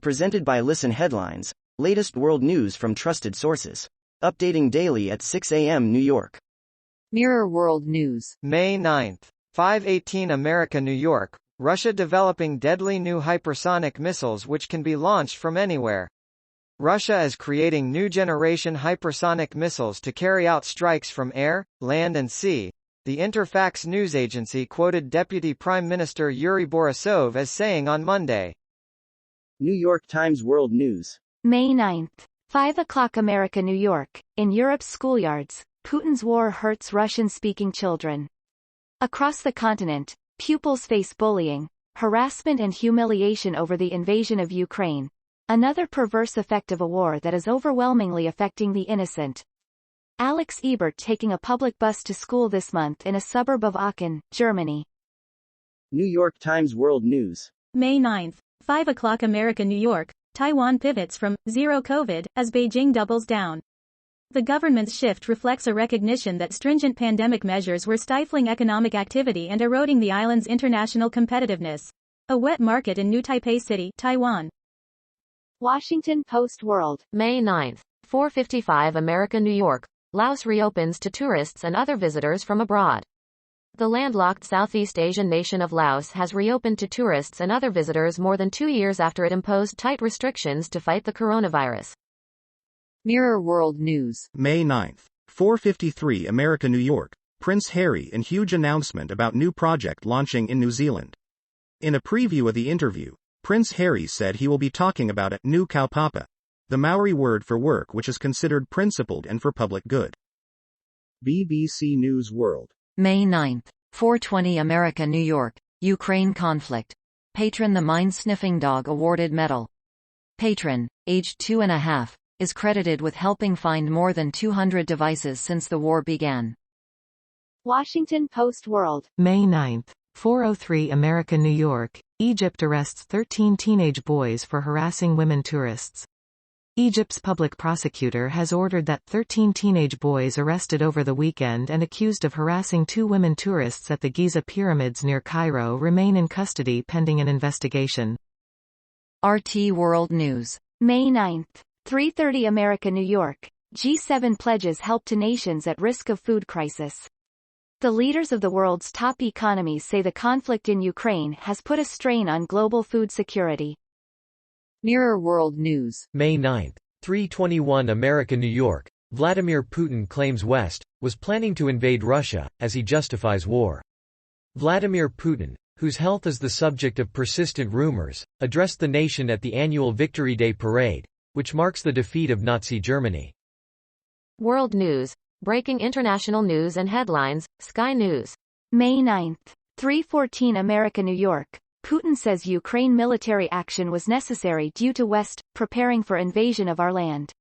Presented by Listen Headlines, latest world news from trusted sources. Updating daily at 6 a.m. New York. Mirror World News. May 9, 5:18 America, New York. Russia developing deadly new hypersonic missiles which can be launched from anywhere. Russia is creating new generation hypersonic missiles to carry out strikes from air, land and sea. The Interfax news agency quoted Deputy Prime Minister Yuri Borisov as saying on Monday. New York Times World News. May 9, 5 o'clock America, New York. In Europe's schoolyards, Putin's war hurts Russian-speaking children. Across the continent, pupils face bullying, harassment and humiliation over the invasion of Ukraine, another perverse effect of a war that is overwhelmingly affecting the innocent. Alex Ebert taking a public bus to school this month in a suburb of Aachen, Germany. New York Times World News. May 9, 5 o'clock America, New York. Taiwan pivots from zero COVID as Beijing doubles down. The government's shift reflects a recognition that stringent pandemic measures were stifling economic activity and eroding the island's international competitiveness. A wet market in New Taipei City, Taiwan. Washington Post World. May 9, 4:55 America, New York. Laos reopens to tourists and other visitors from abroad. The landlocked Southeast Asian nation of Laos has reopened to tourists and other visitors more than 2 years after it imposed tight restrictions to fight the coronavirus. Mirror World News. May 9, 4:53 America, New York. Prince Harry in huge announcement about new project launching in New Zealand. In a preview of the interview, Prince Harry said he will be talking about a new kaupapa, the Maori word for work which is considered principled and for public good. BBC News World. May 9, 4:20 America, New York. Ukraine conflict. Patron the mind-sniffing dog awarded medal. Patron, aged 2.5, is credited with helping find more than 200 devices since the war began. Washington Post World. May 9, 4:03 America, New York. Egypt arrests 13 teenage boys for harassing women tourists. Egypt's public prosecutor has ordered that 13 teenage boys arrested over the weekend and accused of harassing 2 women tourists at the Giza pyramids near Cairo remain in custody pending an investigation. RT World News. May 9, 3:30 America, New York. G7 pledges help to nations at risk of food crisis. The leaders of the world's top economies say the conflict in Ukraine has put a strain on global food security. Mirror World News. May 9, 3:21 America, New York. Vladimir Putin claims West was planning to invade Russia, as he justifies war. Vladimir Putin, whose health is the subject of persistent rumors, addressed the nation at the annual Victory Day parade, which marks the defeat of Nazi Germany. World News. Breaking international news and headlines, Sky News. May 9, 3:14 America, New York. Putin says Ukraine military action was necessary due to West preparing for invasion of our land.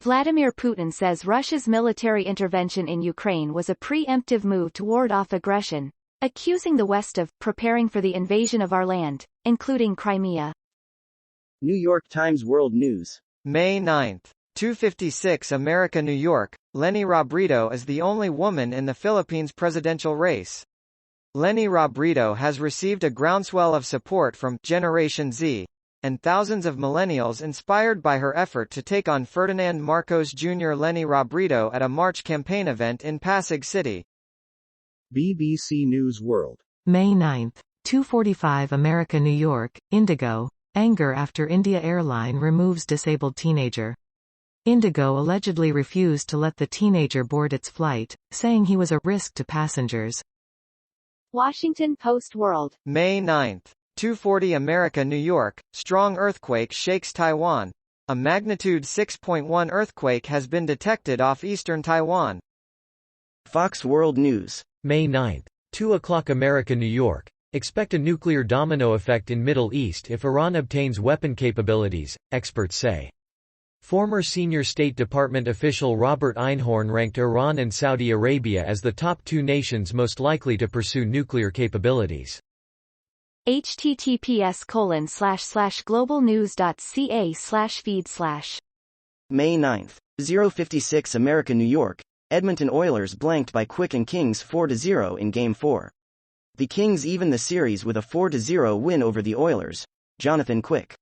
Vladimir Putin says Russia's military intervention in Ukraine was a preemptive move to ward off aggression, accusing the West of preparing for the invasion of our land, including Crimea. New York Times World News. May 9, 2:56 America, New York. Leni Robredo is the only woman in the Philippines presidential race. Leni Robredo has received a groundswell of support from Generation Z and thousands of millennials inspired by her effort to take on Ferdinand Marcos Jr. Leni Robredo at a March campaign event in Pasig City. BBC News World. May 9, 2:45 America, New York. Indigo. Anger after India airline removes disabled teenager. Indigo allegedly refused to let the teenager board its flight, saying he was a risk to passengers. Washington Post World. May 9, 2:40 America, New York. Strong earthquake shakes Taiwan. A magnitude 6.1 earthquake has been detected off eastern Taiwan. Fox World News. May 9, 2 o'clock America, New York. Expect a nuclear domino effect in Middle East if Iran obtains weapon capabilities, experts say. Former senior State Department official Robert Einhorn ranked Iran and Saudi Arabia as the top 2 nations most likely to pursue nuclear capabilities. https://globalnews.ca/feed/. May 9, 0:56 America, New York. Edmonton Oilers blanked by Quick and Kings 4-0 in Game 4. The Kings even the series with a 4-0 win over the Oilers. Jonathan Quick.